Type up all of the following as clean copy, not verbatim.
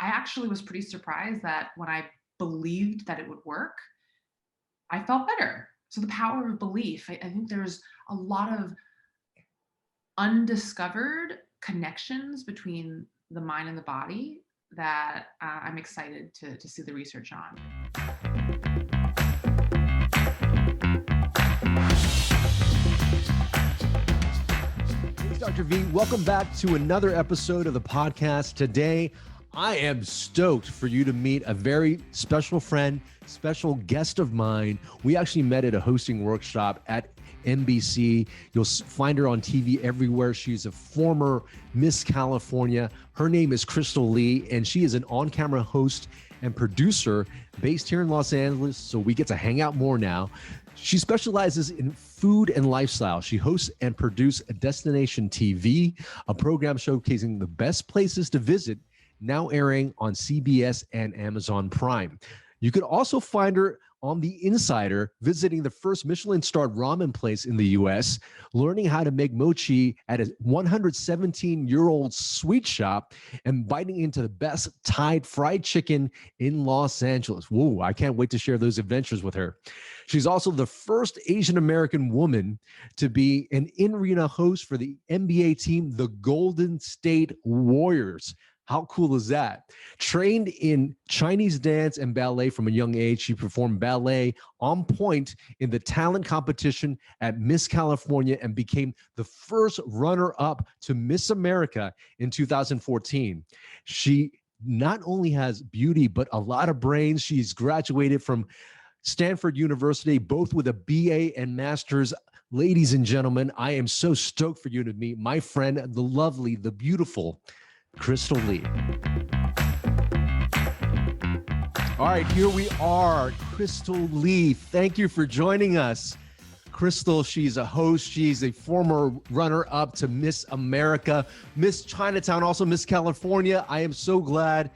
I actually was pretty surprised that when I believed that it would work, I felt better. So the power of belief, I think there's a lot of undiscovered connections between the mind and the body that I'm excited to see the research on. Hey, Dr. V. Welcome back to another episode of the podcast. Today, I am stoked for you to meet a very special friend, special guest of mine. We actually met at a hosting workshop at NBC. You'll find her on TV everywhere. She's a former Miss California. Her name is Crystal Lee, and she is an on-camera host and producer based here in Los Angeles, so we get to hang out more now. She specializes in food and lifestyle. She hosts and produces Destination TV, a program showcasing the best places to visit, now airing on CBS and Amazon Prime. You could also find her on The Insider, visiting the first Michelin-starred ramen place in the U.S., learning how to make mochi at a 117-year-old sweet shop, and biting into the best Thai fried chicken in Los Angeles. Whoa, I can't wait to share those adventures with her. She's also the first Asian-American woman to be an in-arena host for the NBA team, the Golden State Warriors. How cool is that? Trained in Chinese dance and ballet from a young age, she performed ballet on point in the talent competition at Miss California and became the first runner-up to Miss America in 2014. She not only has beauty, but a lot of brains. She's graduated from Stanford University, both with a BA and master's. Ladies and gentlemen, I am so stoked for you to meet my friend, the lovely, the beautiful Crystal Lee. All right, here we are. Crystal Lee, thank you for joining us. Crystal, she's a host. She's a former runner-up to Miss America, Miss Chinatown, also Miss California. I am so glad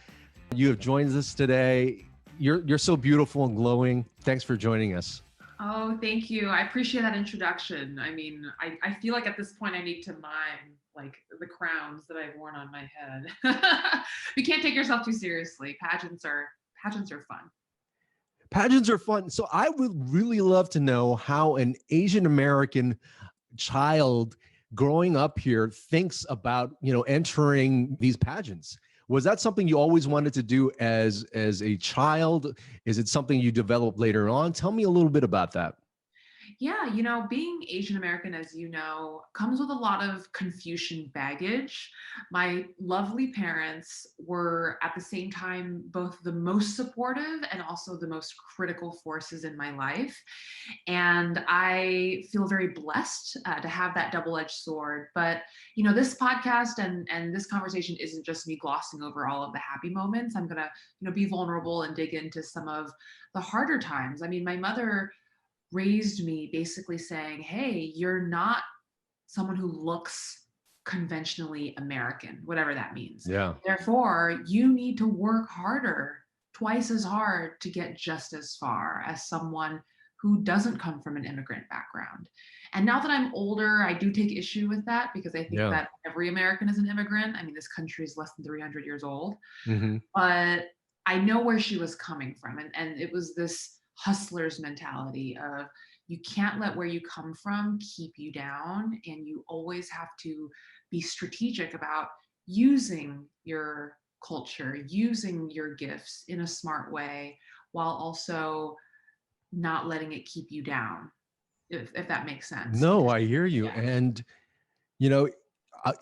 you have joined us today. You're so beautiful and glowing. Thanks for joining us. Oh, thank you. I appreciate that introduction. I mean, I feel like at this point I need to mime like the crowns that I've worn on my head. You can't take yourself too seriously. Pageants are fun. Pageants are fun. So I would really love to know how an Asian American child growing up here thinks about, entering these pageants. Was that something you always wanted to do as a child? Is it something you developed later on? Tell me a little bit about that. Yeah, being Asian American, as you know, comes with a lot of Confucian baggage. My lovely parents were at the same time both the most supportive and also the most critical forces in my life. And I feel very blessed to have that double-edged sword. But, this podcast and this conversation isn't just me glossing over all of the happy moments. I'm going to, be vulnerable and dig into some of the harder times. I mean, my mother raised me basically saying, hey, you're not someone who looks conventionally American, whatever that means. Yeah. Therefore, you need to work harder, twice as hard to get just as far as someone who doesn't come from an immigrant background. And now that I'm older, I do take issue with that because I think that every American is an immigrant. I mean, this country is less than 300 years old. Mm-hmm. But I know where she was coming from. And it was this hustler's mentality of you can't let where you come from keep you down, and you always have to be strategic about using your culture, using your gifts in a smart way while also not letting it keep you down, if that makes sense. No, I hear you. Yeah. And,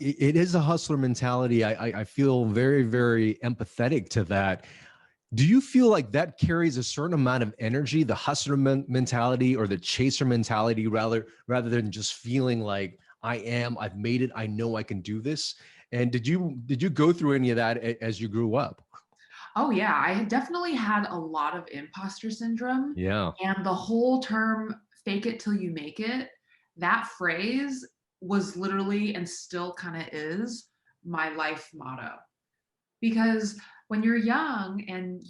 it is a hustler mentality. I feel very, very empathetic to that. Do you feel like that carries a certain amount of energy, the hustler mentality or the chaser mentality, rather than just feeling like I've made it, I know I can do this? And did you go through any of that as you grew up? Oh yeah, I definitely had a lot of imposter syndrome. Yeah. And the whole term fake it till you make it, that phrase was literally and still kind of is my life motto. Because when you're young and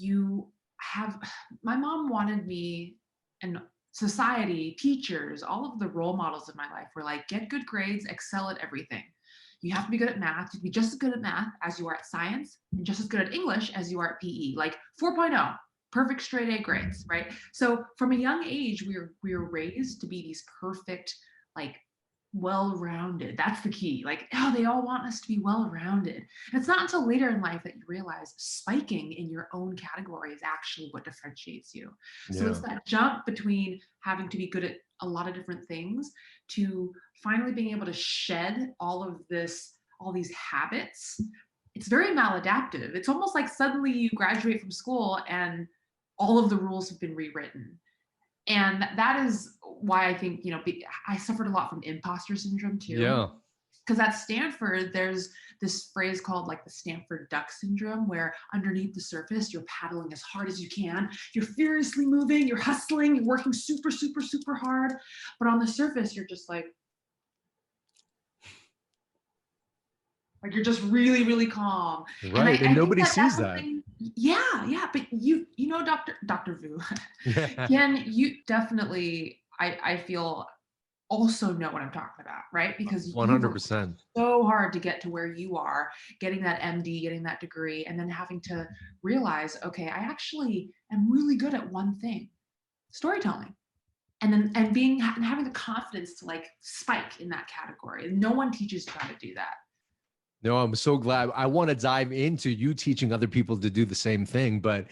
my mom wanted me, and society, teachers, all of the role models in my life were like, get good grades, excel at everything. You have to be good at math. You have to be just as good at math as you are at science, and just as good at English as you are at PE. Like 4.0, perfect straight A grades, right? So from a young age, we were raised to be these perfect, like well-rounded. That's the key. Like, oh, they all want us to be well-rounded. And it's not until later in life that you realize spiking in your own category is actually what differentiates you. So Yeah. it's that jump between having to be good at a lot of different things to finally being able to shed all these habits. It's very maladaptive. It's almost like suddenly you graduate from school and all of the rules have been rewritten. And that is why I think, I suffered a lot from imposter syndrome too. Yeah. Because at Stanford, there's this phrase called like the Stanford duck syndrome, where underneath the surface, you're paddling as hard as you can. You're furiously moving, you're hustling, you're working super, super, super hard. But on the surface, you're just like you're just really, really calm. And Right. And I think nobody that that's sees that. something, yeah. But Dr. Vu, Yeah. Ken, you definitely, I feel also know what I'm talking about, right? Because you worked 100%. so hard to get to where you are, getting that MD, getting that degree, and then having to realize, okay, I actually am really good at one thing, storytelling. And having the confidence to like spike in that category. No one teaches you how to do that. No, I'm so glad. I want to dive into you teaching other people to do the same thing. But,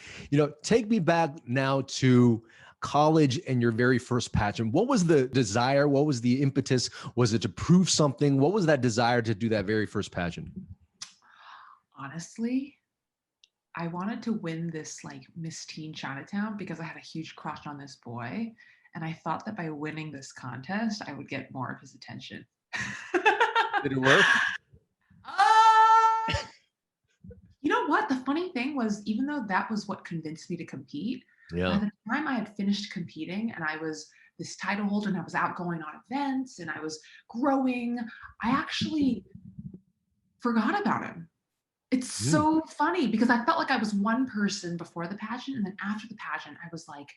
take me back now to college and your very first pageant. What was the desire? What was the impetus? Was it to prove something? What was that desire to do that very first pageant? Honestly, I wanted to win this like Miss Teen Chinatown because I had a huge crush on this boy. And I thought that by winning this contest, I would get more of his attention. Did it work? Uh, you know what? The funny thing was, even though that was what convinced me to compete, by Yeah. the time I had finished competing and I was this title holder and I was out going on events and I was growing, I actually forgot about him. It's Mm. so funny because I felt like I was one person before the pageant, and then after the pageant, I was like,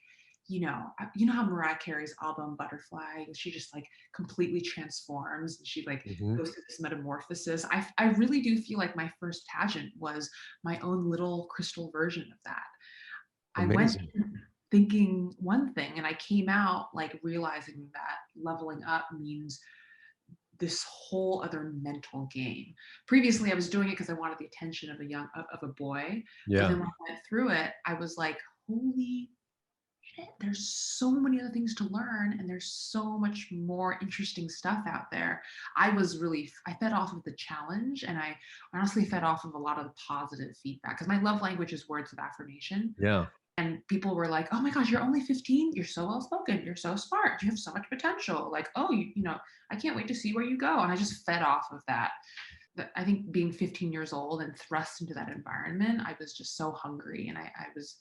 you know how Mariah Carey's album Butterfly, she just like completely transforms and she like Mhm. goes through this metamorphosis. I really do feel like my first pageant was my own little crystal version of that. I went Amazing. in thinking one thing and I came out like realizing that leveling up means this whole other mental game. Previously, I was doing it because I wanted the attention of a boy, but Yeah. then when I went through it, I was like, holy shit, there's so many other things to learn, and there's so much more interesting stuff out there. I fed off of the challenge, and I honestly fed off of a lot of the positive feedback because my love language is words of affirmation. Yeah. And people were like, oh my gosh, you're only 15, you're so well spoken, you're so smart, you have so much potential, like, oh, I can't wait to see where you go. And I just fed off of that. I think being 15 years old and thrust into that environment, I was just so hungry, and I was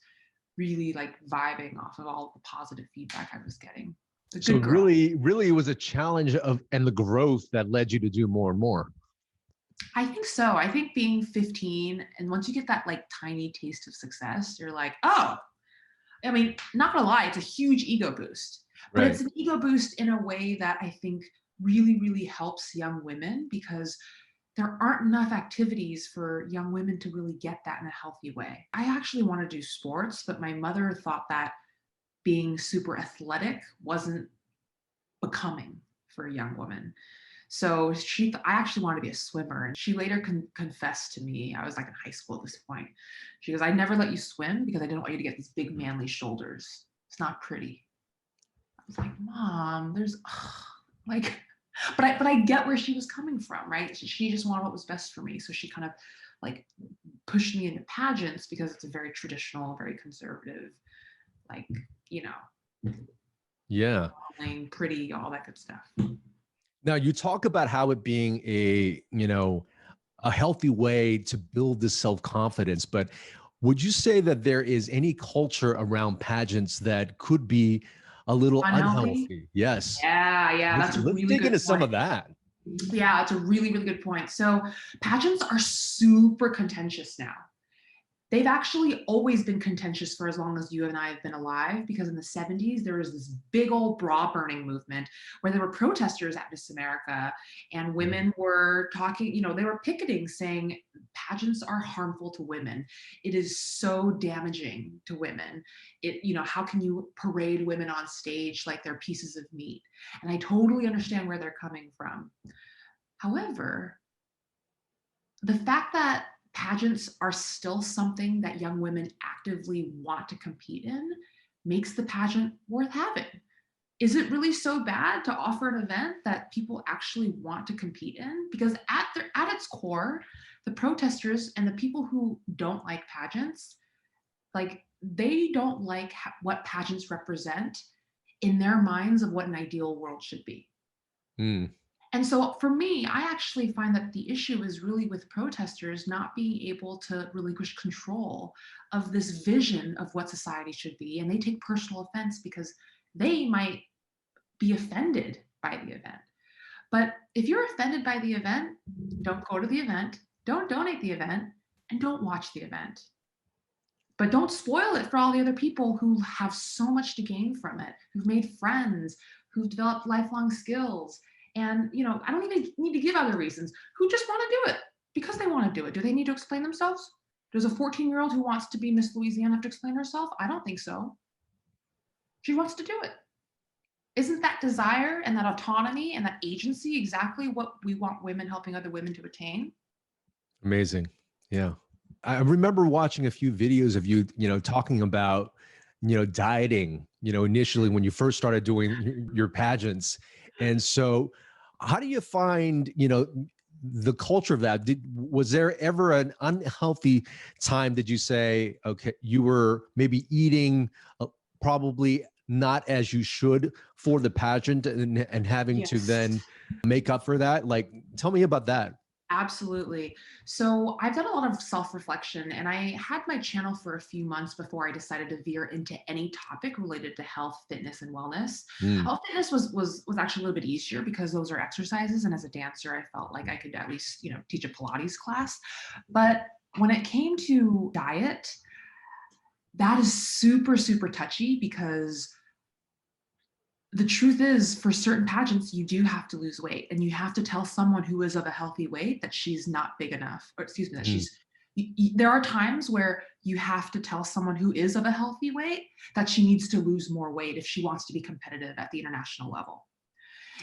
really like vibing off of all the positive feedback I was getting. A So good girl. really, really it was a challenge and the growth that led you to do more and more. I think so. I think being 15, and once you get that like tiny taste of success, you're like, oh, I mean, not gonna lie, it's a huge ego boost, but Right. it's an ego boost in a way that I think really, really helps young women because there aren't enough activities for young women to really get that in a healthy way. I actually want to do sports, but my mother thought that being super athletic wasn't becoming for a young woman. So I actually wanted to be a swimmer. And she later confessed to me, I was like in high school at this point. She goes, I never let you swim because I didn't want you to get these big manly shoulders. It's not pretty. I was like, Mom, like, but I get where she was coming from, right? She just wanted what was best for me. So she kind of like pushed me into pageants because it's a very traditional, very conservative, like, you know, Yeah. pretty, all that good stuff. Now you talk about how it being a healthy way to build this self-confidence, but would you say that there is any culture around pageants that could be a little Unhealthy? unhealthy? Yes. Yeah, that's a Let's really dig good into some point. of that. Yeah, it's a really, really good point. So pageants are super contentious now. they've actually always been contentious for as long as you and I have been alive, because in the 70s, there was this big old bra burning movement where there were protesters at Miss America, and women were talking, they were picketing saying pageants are harmful to women. It is so damaging to women. How can you parade women on stage like they're pieces of meat? And I totally understand where they're coming from. However, the fact that pageants are still something that young women actively want to compete in makes the pageant worth having. Is it really so bad to offer an event that people actually want to compete in? Because at its core, the protesters and the people who don't like pageants, like, they don't like what pageants represent in their minds of what an ideal world should be. Mm. And so for me, I actually find that the issue is really with protesters not being able to relinquish control of this vision of what society should be. And they take personal offense because they might be offended by the event. But if you're offended by the event, don't go to the event, don't donate the event, and don't watch the event. But don't spoil it for all the other people who have so much to gain from it, who've made friends, who've developed lifelong skills. And, I don't even need to give other reasons, who just want to do it because they want to do it. Do they need to explain themselves? Does a 14-year-old who wants to be Miss Louisiana have to explain herself? I don't think so. She wants to do it. Isn't that desire and that autonomy and that agency exactly what we want women helping other women to attain? Amazing. Yeah. I remember watching a few videos of you, talking about, dieting, initially when you first started doing your pageants. And so how do you find, the culture of that? Was there ever an unhealthy time? Did you say, okay, you were maybe eating probably not as you should for the pageant and having to Yes. then make up for that? Like, tell me about that. Absolutely. So I've done a lot of self-reflection, and I had my channel for a few months before I decided to veer into any topic related to health, fitness, and wellness. Mm. Health fitness was actually a little bit easier because those are exercises, and as a dancer, I felt like I could at least, teach a Pilates class. But when it came to diet, that is super, super touchy, because the truth is, for certain pageants, you do have to lose weight, and you have to tell someone who is of a healthy weight that she's not big enough, or excuse me, that Mm. there are times where you have to tell someone who is of a healthy weight that she needs to lose more weight if she wants to be competitive at the international level.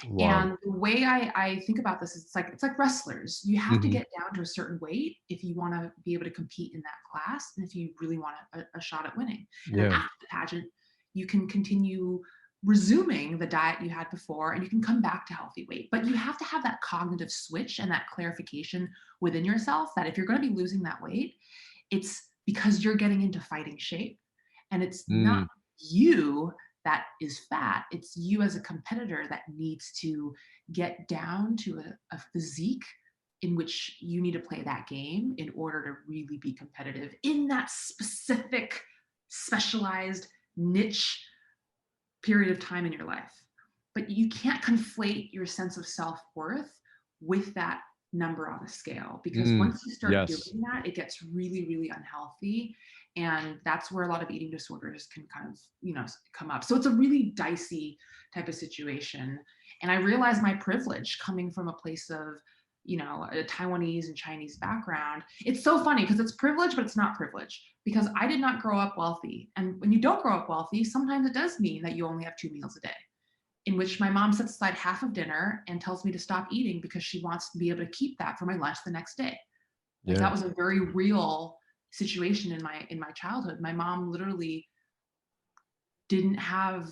Wow. And the way I think about this is it's like wrestlers. You have to Mhm. get down to a certain weight if you want to be able to compete in that class, and if you really want a shot at winning. And then Yeah. after the pageant, you can continue resuming the diet you had before, and you can come back to healthy weight. But you have to have that cognitive switch and that clarification within yourself that if you're going to be losing that weight, it's because you're getting into fighting shape, and it's not Mm. you that is fat. It's you as a competitor that needs to get down to a physique in which you need to play that game in order to really be competitive in that specific, specialized niche period of time in your life. But you can't conflate your sense of self-worth with that number on the scale, because Mm. once you start Yes. doing that, it gets really, really unhealthy. And that's where a lot of eating disorders can kind of, come up. So it's a really dicey type of situation. And I realized my privilege coming from a place of, a Taiwanese and Chinese background. It's so funny because it's privilege, but it's not privilege, because I did not grow up wealthy. And when you don't grow up wealthy, sometimes it does mean that you only have 2 meals a day, in which my mom sets aside half of dinner and tells me to stop eating because she wants to be able to keep that for my lunch the next day. Like, Yeah. that was a very real situation in my childhood. My mom literally didn't have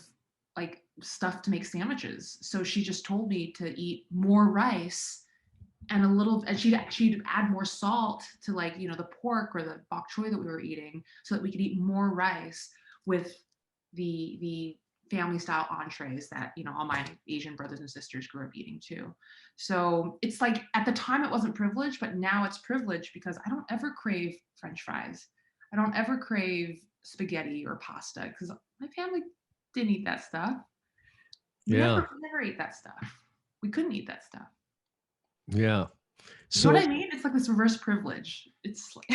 like stuff to make sandwiches, so she just told me to eat more rice and she'd add more salt to, like, the pork or the bok choy that we were eating, so that we could eat more rice with the family style entrees that, all my Asian brothers and sisters grew up eating too. So it's like, at the time it wasn't privilege, but now it's privilege, because I don't ever crave French fries. I don't ever crave spaghetti or pasta, because my family didn't eat that stuff. We Yeah. never ate that stuff. We couldn't eat that stuff. Yeah. You know So what I mean? It's like this reverse privilege. It's like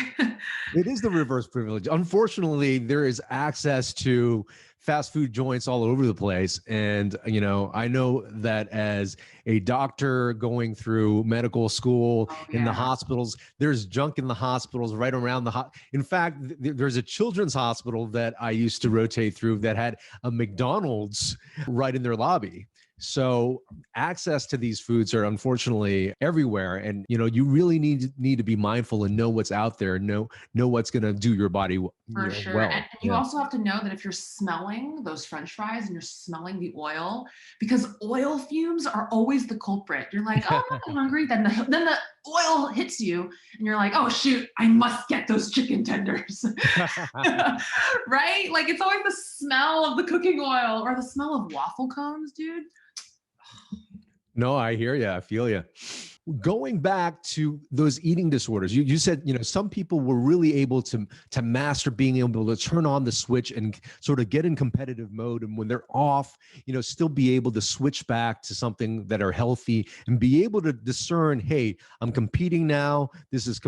it is the reverse privilege. Unfortunately, there is access to fast food joints all over the place. And, I know that as a doctor going through medical school oh in the yeah. hospitals, there's junk in the hospitals right around in fact, there's a children's hospital that I used to rotate through that had a McDonald's right in their lobby. So access to these foods are unfortunately everywhere. And, you really need to be mindful and know what's out there, know what's going to do your body, For sure. And well. you Yeah. also have to know that if you're smelling those French fries and you're smelling the oil, because oil fumes are always the culprit. You're like, oh, I'm not hungry. Then the oil hits you and you're like, oh, shoot, I must get those chicken tenders. Right? Like it's always the smell of the cooking oil or the smell of waffle cones, dude. No, I hear you. I feel you. Going back to those eating disorders, you said, some people were really able to master being able to turn on the switch and sort of get in competitive mode. And when they're off, still be able to switch back to something that are healthy and be able to discern, hey, I'm competing now. This is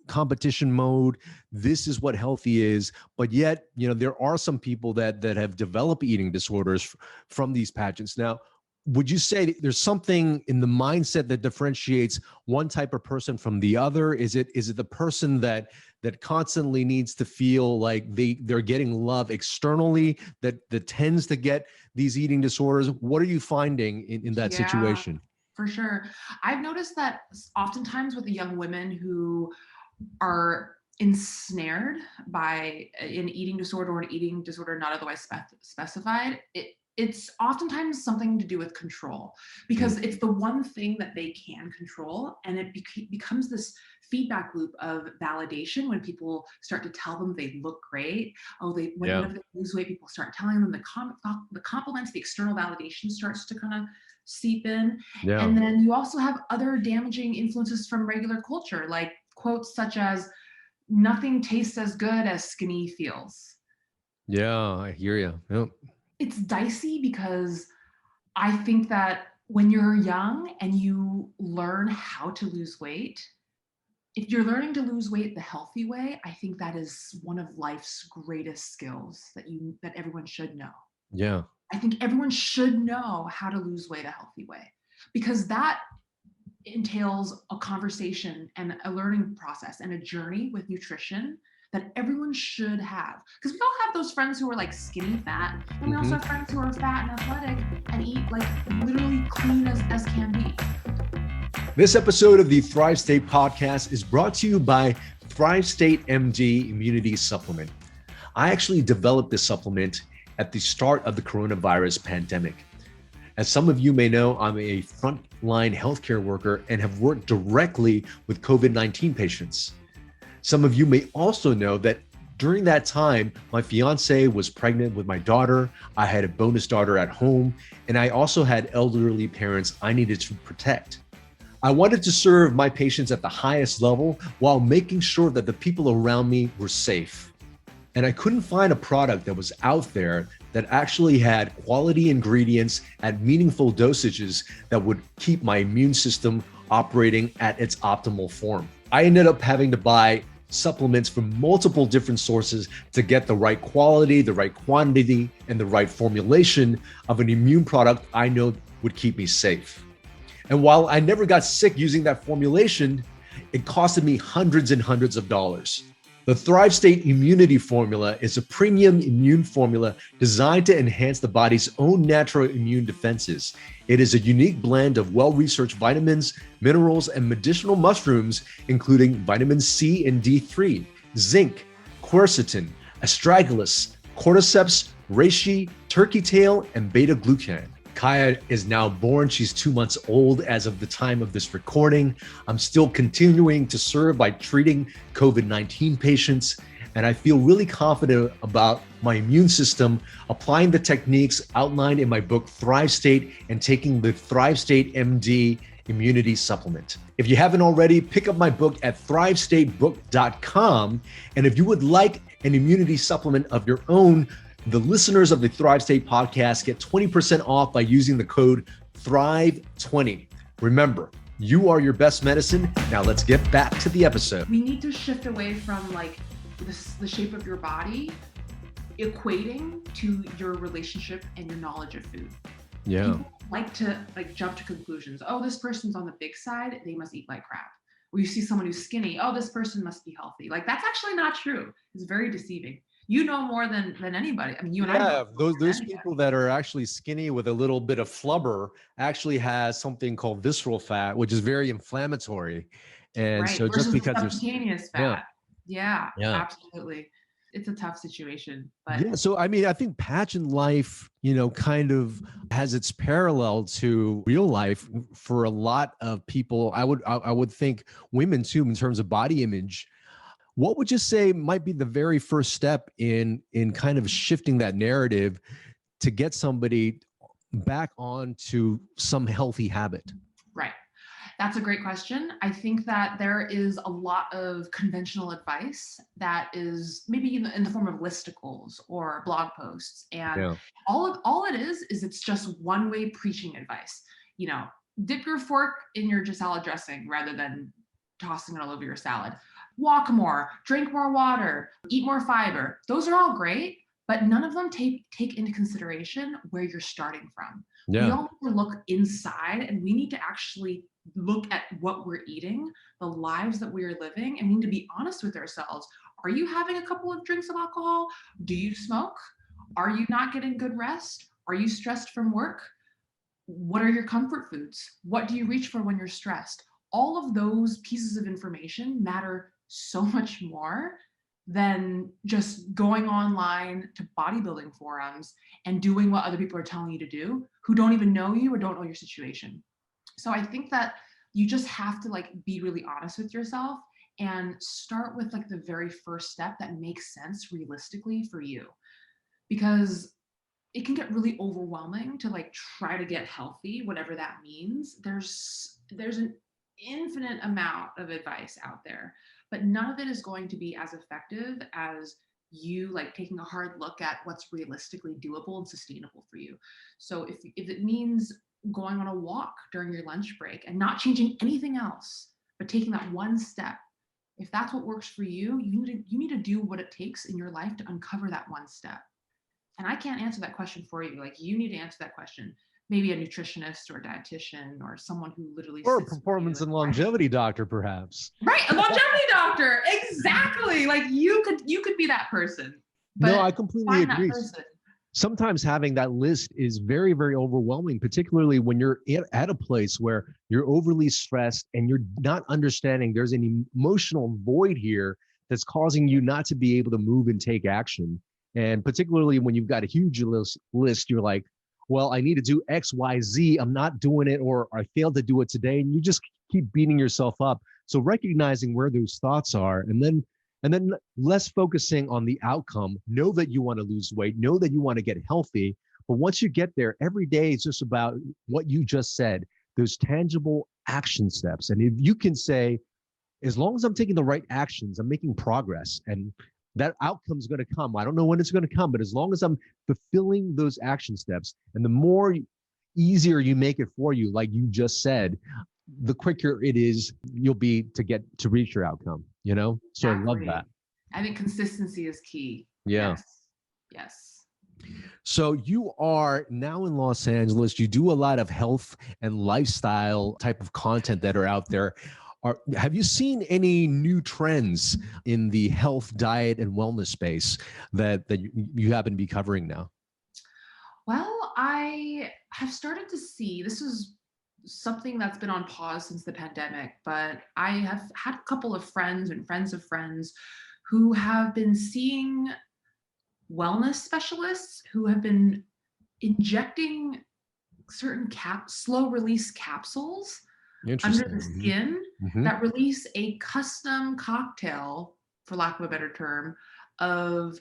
competition mode. This is what healthy is. But yet, there are some people that have developed eating disorders from these pageants. Now, would you say that there's something in the mindset that differentiates one type of person from the other? Is it the person that constantly needs to feel like they're getting love externally that tends to get these eating disorders? What are you finding in that situation? For sure. I've noticed that oftentimes with the young women who are ensnared by an eating disorder or an eating disorder not otherwise specified, it's oftentimes something to do with control, because it's the one thing that they can control, and it becomes this feedback loop of validation when people start to tell them they look great. Whenever they lose weight, people start telling them the compliments, the external validation starts to kind of seep in. Yeah. And then you also have other damaging influences from regular culture, like quotes such as, "Nothing tastes as good as skinny feels." Yeah, I hear you. Yep. It's dicey because I think that when you're young and you learn how to lose weight, if you're learning to lose weight the healthy way, I think that is one of life's greatest skills that everyone should know. Yeah. I think everyone should know how to lose weight a healthy way, because that entails a conversation and a learning process and a journey with nutrition that everyone should have. Because we all have those friends who are like skinny fat, and we also have friends who are fat and athletic and eat like literally clean as can be. This episode of the Thrive State podcast is brought to you by Thrive State MD Immunity Supplement. I actually developed this supplement at the start of the coronavirus pandemic. As some of you may know, I'm a frontline healthcare worker and have worked directly with COVID-19 patients. Some of you may also know that during that time, my fiance was pregnant with my daughter. I had a bonus daughter at home, and I also had elderly parents I needed to protect. I wanted to serve my patients at the highest level while making sure that the people around me were safe. And I couldn't find a product that was out there that actually had quality ingredients at meaningful dosages that would keep my immune system operating at its optimal form. I ended up having to buy supplements from multiple different sources to get the right quality, the right quantity, and the right formulation of an immune product I know would keep me safe. And while I never got sick using that formulation, it costed me hundreds and hundreds of dollars. The Thrive State Immunity Formula is a premium immune formula designed to enhance the body's own natural immune defenses. It is a unique blend of well-researched vitamins, minerals, and medicinal mushrooms, including vitamin C and D3, zinc, quercetin, astragalus, cordyceps, reishi, turkey tail, and beta-glucan. Kaya is now born. She's 2 months old as of the time of this recording. I'm still continuing to serve by treating COVID-19 patients, and I feel really confident about my immune system, applying the techniques outlined in my book, Thrive State, and taking the Thrive State MD Immunity Supplement. If you haven't already, pick up my book at thrivestatebook.com. And if you would like an immunity supplement of your own, the listeners of the Thrive State podcast get 20% off by using the code THRIVE20. Remember, You are your best medicine. Now let's get back to the episode. We need to shift away from like the shape of your body equating to your relationship and your knowledge of food. Yeah. People like to like jump to conclusions. Oh, this person's on the big side, they must eat like crap. Or you see someone who's skinny, oh, this person must be healthy. Like that's actually not true. It's very deceiving. You know more than anybody. I mean, you and I know those people that are actually skinny with a little bit of flubber actually has something called visceral fat, which is very inflammatory. And right. so Versus just because there's subcutaneous fat. Yeah, absolutely. It's a tough situation, but yeah. So, I mean, I think pageant life, kind of has its parallel to real life for a lot of people. I would think women too, in terms of body image. What would you say might be the very first step in kind of shifting that narrative to get somebody back onto some healthy habit? right. That's a great question. I think that there is a lot of conventional advice that is maybe in the form of listicles or blog posts. And all it is it's just one-way preaching advice. Dip your fork in your salad dressing rather than tossing it all over your salad. Walk more, drink more water, eat more fiber. Those are all great, but none of them take into consideration where you're starting from. We all need to look inside, and we need to actually look at what we're eating, the lives that we are living, and we need to be honest with ourselves. Are you having a couple of drinks of alcohol? Do you smoke? Are you not getting good rest? Are you stressed from work? What are your comfort foods? What do you reach for when you're stressed? All of those pieces of information matter so much more than just going online to bodybuilding forums and doing what other people are telling you to do who don't even know you or don't know your situation. So I think that you just have to like be really honest with yourself and start with like the very first step that makes sense realistically for you, because it can get really overwhelming to like try to get healthy, whatever that means. There's an infinite amount of advice out there, but none of it is going to be as effective as you like taking a hard look at what's realistically doable and sustainable for you. So if it means going on a walk during your lunch break and not changing anything else, but taking that one step, if that's what works for you, you need to do what it takes in your life to uncover that one step. And I can't answer that question for you. Like you need to answer that question. Maybe a nutritionist or a dietitian or someone who literally or a performance and longevity doctor, perhaps. Right, a longevity doctor. Exactly. Like you could be that person. But no, I completely agree. Sometimes having that list is very, very overwhelming, particularly when you're at a place where you're overly stressed and you're not understanding there's an emotional void here that's causing you not to be able to move and take action. And particularly when you've got a huge list, you're like, well, I need to do X, Y, Z. I'm not doing it, or I failed to do it today. And you just keep beating yourself up. So recognizing where those thoughts are, and then less focusing on the outcome. Know that you want to lose weight, know that you want to get healthy. But once you get there, every day is just about what you just said, those tangible action steps. And if you can say, as long as I'm taking the right actions, I'm making progress, and that outcome is going to come. I don't know when it's going to come, but as long as I'm fulfilling those action steps, and the more easier you make it for you, like you just said, the quicker it is you'll be to reach your outcome, So exactly. I love that. I think consistency is key. Yeah. Yes. So you are now in Los Angeles. You do a lot of health and lifestyle type of content that are out there. Have you seen any new trends in the health, diet, and wellness space that you happen to be covering now? Well, I have started to see, this is something that's been on pause since the pandemic, but I have had a couple of friends and friends of friends who have been seeing wellness specialists who have been injecting certain slow release capsules under the skin that release a custom cocktail, for lack of a better term, of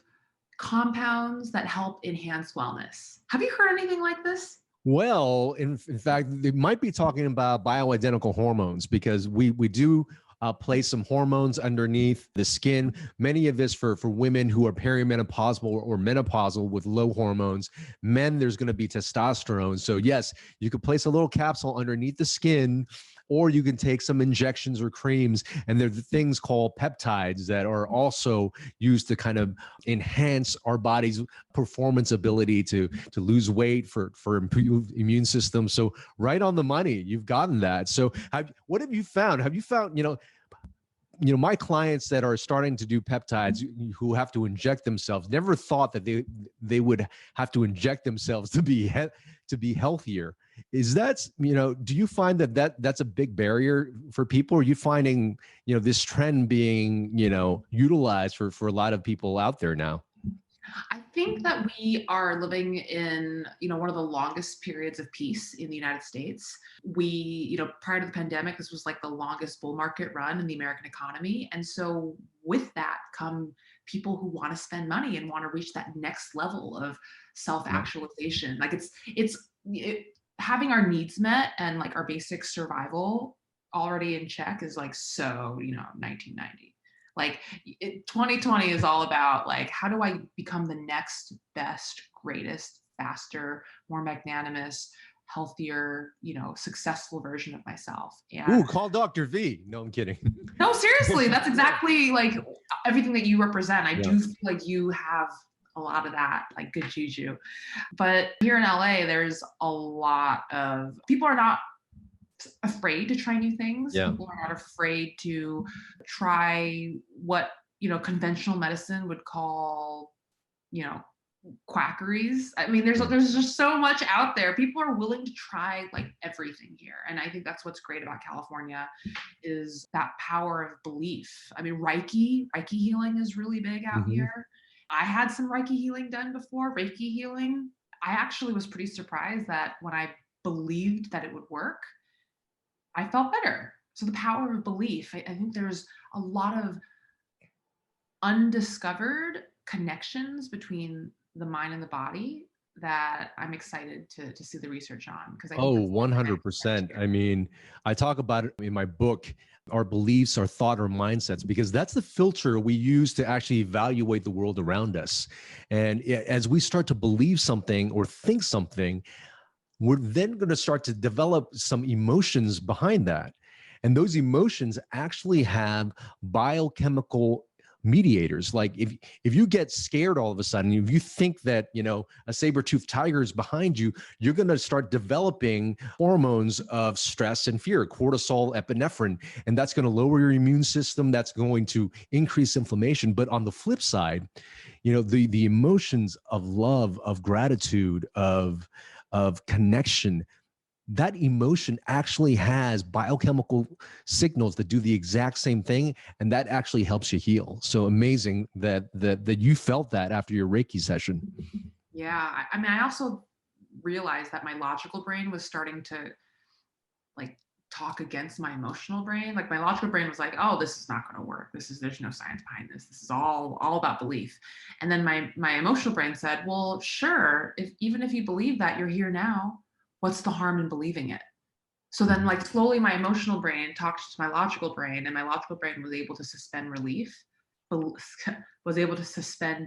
compounds that help enhance wellness. Have you heard anything like this? Well, in fact, they might be talking about bioidentical hormones, because we do place some hormones underneath the skin. Many of this for women who are perimenopausal or menopausal with low hormones. Men, there's going to be testosterone. So yes, you could place a little capsule underneath the skin or you can take some injections or creams, and there are things called peptides that are also used to kind of enhance our body's performance ability to lose weight, for improved immune system. So right on the money, you've gotten that. So what have you found? Have you found, my clients that are starting to do peptides, who have to inject themselves, never thought that they would have to inject themselves to be healthier. Is that, do you find that's a big barrier for people? Or are you finding, this trend being, utilized for a lot of people out there now? I think that we are living in, one of the longest periods of peace in the United States. Prior to the pandemic, this was like the longest bull market run in the American economy. And so with that come people who want to spend money and want to reach that next level of self-actualization. Like having our needs met and like our basic survival already in check is like, 1990. Like 2020 is all about like, how do I become the next best, greatest, faster, more magnanimous, healthier, successful version of myself. Ooh, And call Dr. V. No, I'm kidding. no, seriously, that's exactly like everything that you represent. I do feel like you have a lot of that, like good juju. But here in LA, there's a lot of people are not afraid to try new things. Yeah. People are not afraid to try what, conventional medicine would call, quackeries. I mean, there's just so much out there. People are willing to try like everything here. And I think that's what's great about California is that power of belief. I mean, Reiki healing is really big out here. I had some Reiki healing done before, Reiki healing. I actually was pretty surprised that when I believed that it would work, I felt better. So the power of belief, I think there's a lot of undiscovered connections between the mind and the body that I'm excited to see the research on. Because I think 100%. I mean, I talk about it in my book, our beliefs, our thought, our mindsets, because that's the filter we use to actually evaluate the world around us. And as we start to believe something or think something, we're then going to start to develop some emotions behind that. And those emotions actually have biochemical mediators. Like if you get scared all of a sudden, if you think that, a saber-toothed tiger is behind you, you're going to start developing hormones of stress and fear, cortisol, epinephrine, and that's going to lower your immune system. That's going to increase inflammation. But on the flip side, the emotions of love, of gratitude, of connection, that emotion actually has biochemical signals that do the exact same thing, and that actually helps you heal. So amazing that you felt that after your Reiki session. Yeah, I mean, I also realized that my logical brain was starting to like talk against my emotional brain. Like my logical brain was like, oh, this is not going to work. There's no science behind this. This is all about belief. And then my emotional brain said, well, sure, even if you believe that, you're here now. What's the harm in believing it? So then like slowly my emotional brain talked to my logical brain, and my logical brain was able to suspend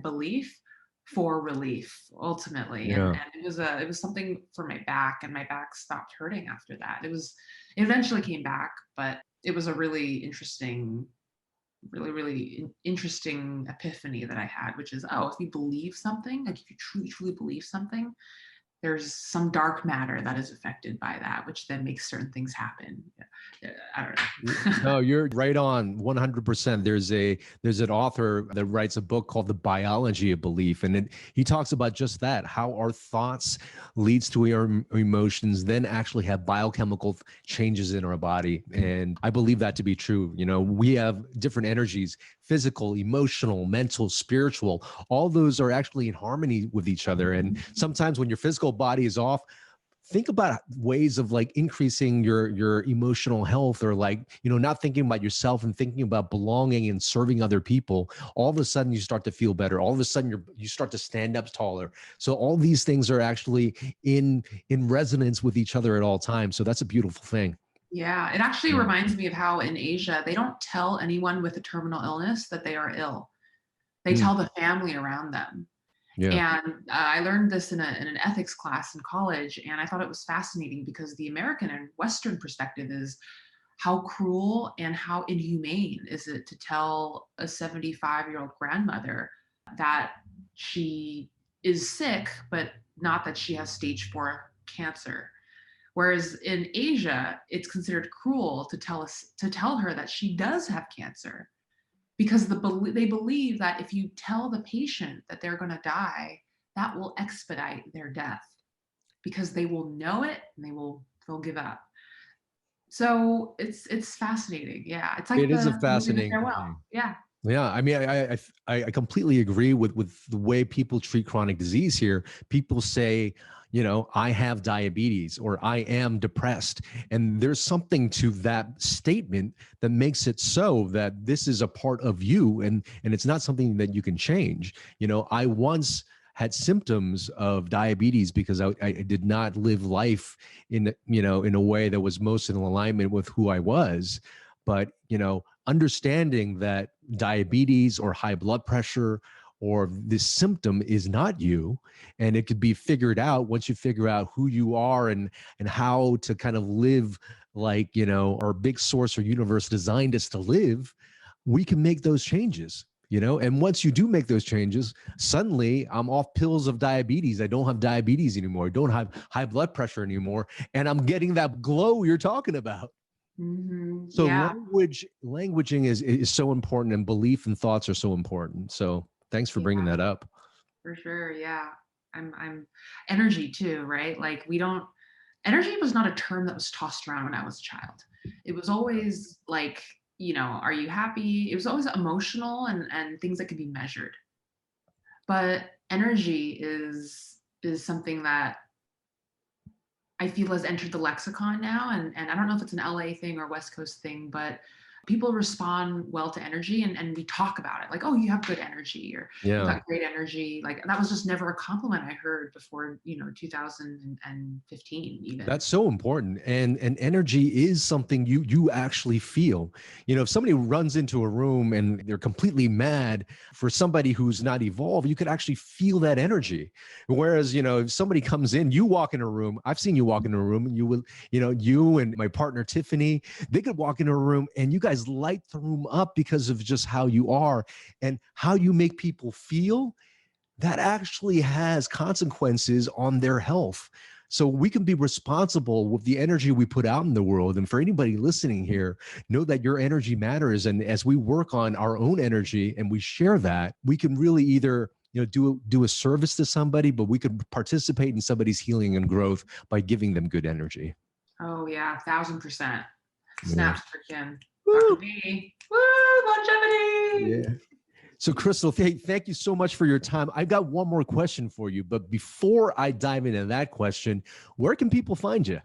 belief for relief ultimately. Yeah. And it was something for my back, and my back stopped hurting after that. It eventually came back, but it was a really interesting epiphany that I had, which is, if you believe something, like if you truly believe something, there's some dark matter that is affected by that, which then makes certain things happen. I don't know. No, you're right on 100%. There's an author that writes a book called The Biology of Belief. And he talks about just that, how our thoughts leads to our emotions, then actually have biochemical changes in our body. And I believe that to be true. We have different energies, physical, emotional, mental, spiritual. All those are actually in harmony with each other. And sometimes when your physical body is off, think about ways of like increasing your emotional health, or like, not thinking about yourself and thinking about belonging and serving other people. All of a sudden you start to feel better. All of a sudden you start to stand up taller. So all these things are actually in resonance with each other at all times. So that's a beautiful thing. Yeah, it actually reminds me of how in Asia, they don't tell anyone with a terminal illness that they are ill. They tell the family around them. Yeah. And I learned this in an ethics class in college, and I thought it was fascinating because the American and Western perspective is, how cruel and how inhumane is it to tell a 75-year-old grandmother that she is sick, but not that she has stage 4 cancer. Whereas in Asia, it's considered cruel to tell her that she does have cancer, because they believe that if you tell the patient that they're going to die, that will expedite their death, because they will know it and they'll give up. So it's fascinating. Yeah, it's like It is a the movie The fascinating Farewell. thing. Yeah. Yeah, I mean, I completely agree with the way people treat chronic disease here. People say, I have diabetes or I am depressed, and there's something to that statement that makes it so that this is a part of you, and it's not something that you can change. I once had symptoms of diabetes because I did not live life in a way that was most in alignment with who I was. But understanding that diabetes or high blood pressure or this symptom is not you, and it could be figured out once you figure out who you are and how to kind of live like our big source or universe designed us to live. We can make those changes. And once you do make those changes, suddenly I'm off pills of diabetes. I don't have diabetes anymore. I don't have high blood pressure anymore, and I'm getting that glow you're talking about. So Yeah, languaging is so important, and belief and thoughts are so important. So thanks for bringing yeah, that up. for sure. Yeah. I'm energy too, right? Like we don't energy was not a term that was tossed around when I was a child. It was always like, are you happy? It was always emotional and things that could be measured. But energy is something that I feel has entered the lexicon now. And I don't know if it's an LA thing or West Coast thing, but people respond well to energy, and we talk about it like, oh, you have good energy, or you've Yeah. got great energy. Like that was just never a compliment I heard before, 2015 even. That's so important. And energy is something you actually feel. If somebody runs into a room and they're completely mad, for somebody who's not evolved, you could actually feel that energy. Whereas, if somebody comes in, you walk in a room, I've seen you walk in a room, and you will, you and my partner Tiffany, they could walk into a room and you guys light the room up because of just how you are and how you make people feel. That actually has consequences on their health. So we can be responsible with the energy we put out in the world. And for anybody listening here, know that your energy matters. And as we work on our own energy and we share that, we can really either do a service to somebody, but we could participate in somebody's healing and growth by giving them good energy. Oh yeah, 1,000%. Yeah. Snaps for Kien. Dr. Woo! V. Woo! Longevity. Yeah. So, Crystal, thank you so much for your time. I've got one more question for you, but before I dive into that question, where can people find you?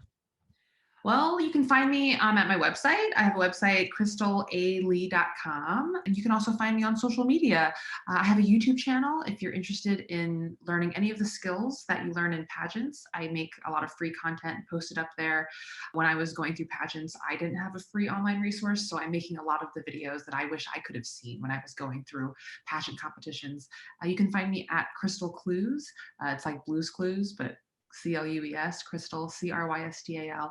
Well, you can find me at my website. I have a website, crystalalee.com. And you can also find me on social media. I have a YouTube channel if you're interested in learning any of the skills that you learn in pageants. I make a lot of free content and post it up there. When I was going through pageants, I didn't have a free online resource, so I'm making a lot of the videos that I wish I could have seen when I was going through pageant competitions. You can find me at Crystal Clues. It's like Blues Clues, but Clues, Crystal, CrystalClues.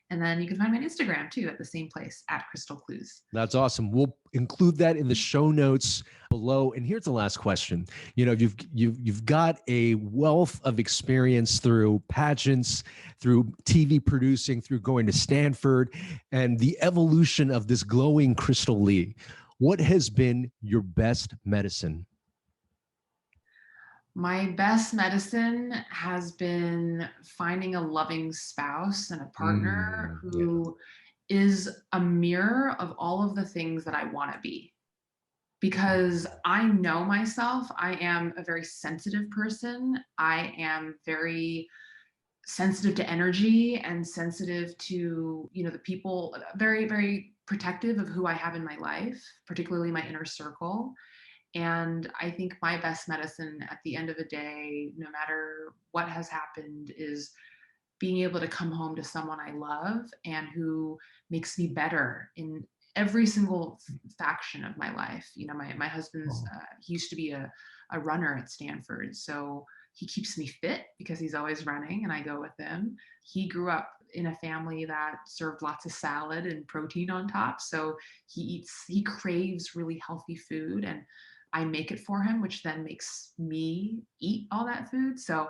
And then you can find me on Instagram too at the same place at Crystal Clues. That's awesome. We'll include that in the show notes below. And here's the last question. You've got a wealth of experience through pageants, through TV producing, through going to Stanford, and the evolution of this glowing Crystal Lee. What has been your best medicine? My best medicine has been finding a loving spouse and a partner Yeah. who is a mirror of all of the things that I want to be. Because I know myself, I am a very sensitive person. I am very sensitive to energy and sensitive to, the people, very, very protective of who I have in my life, particularly my inner circle. And I think my best medicine at the end of the day, no matter what has happened, is being able to come home to someone I love and who makes me better in every single faction of my life. My husband's, he used to be a runner at Stanford. So He keeps me fit because he's always running and I go with him. He grew up in a family that served lots of salad and protein on top. So he craves really healthy food, and I make it for him, which then makes me eat all that food. So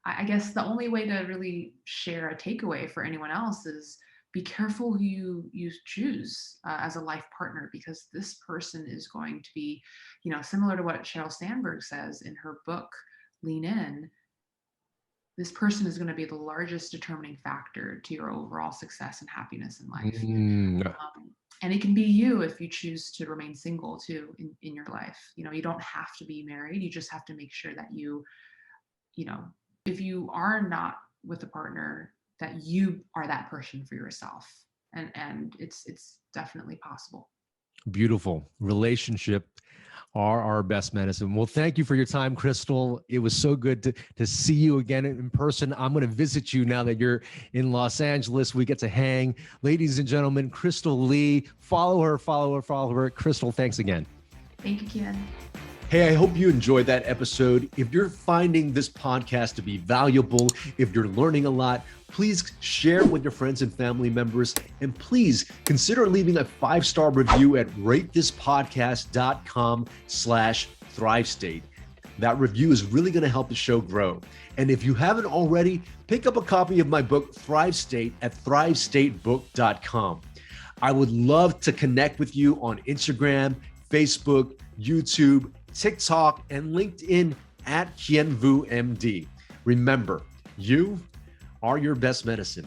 I guess the only way to really share a takeaway for anyone else is be careful who you choose as a life partner, because this person is going to be, similar to what Sheryl Sandberg says in her book, Lean In. This person is going to be the largest determining factor to your overall success and happiness in life. And it can be you if you choose to remain single too in your life. You don't have to be married. You just have to make sure that if you are not with a partner, that you are that person for yourself. And it's definitely possible. Beautiful. Relationship are our best medicine. Well, thank you for your time, Crystal. It was so good to see you again in person. I'm going to visit you now that you're in Los Angeles. We get to hang. Ladies and gentlemen, Crystal Lee. Follow her. Crystal, thanks again. Thank you, Kien. Hey, I hope you enjoyed that episode. If you're finding this podcast to be valuable, if you're learning a lot, please share it with your friends and family members. And please consider leaving a 5-star review at ratethispodcast.com/ThriveState. That review is really going to help the show grow. And if you haven't already, pick up a copy of my book, Thrive State, at thrivestatebook.com. I would love to connect with you on Instagram, Facebook, YouTube, TikTok, and LinkedIn at KienVuMD. Remember, you are your best medicine.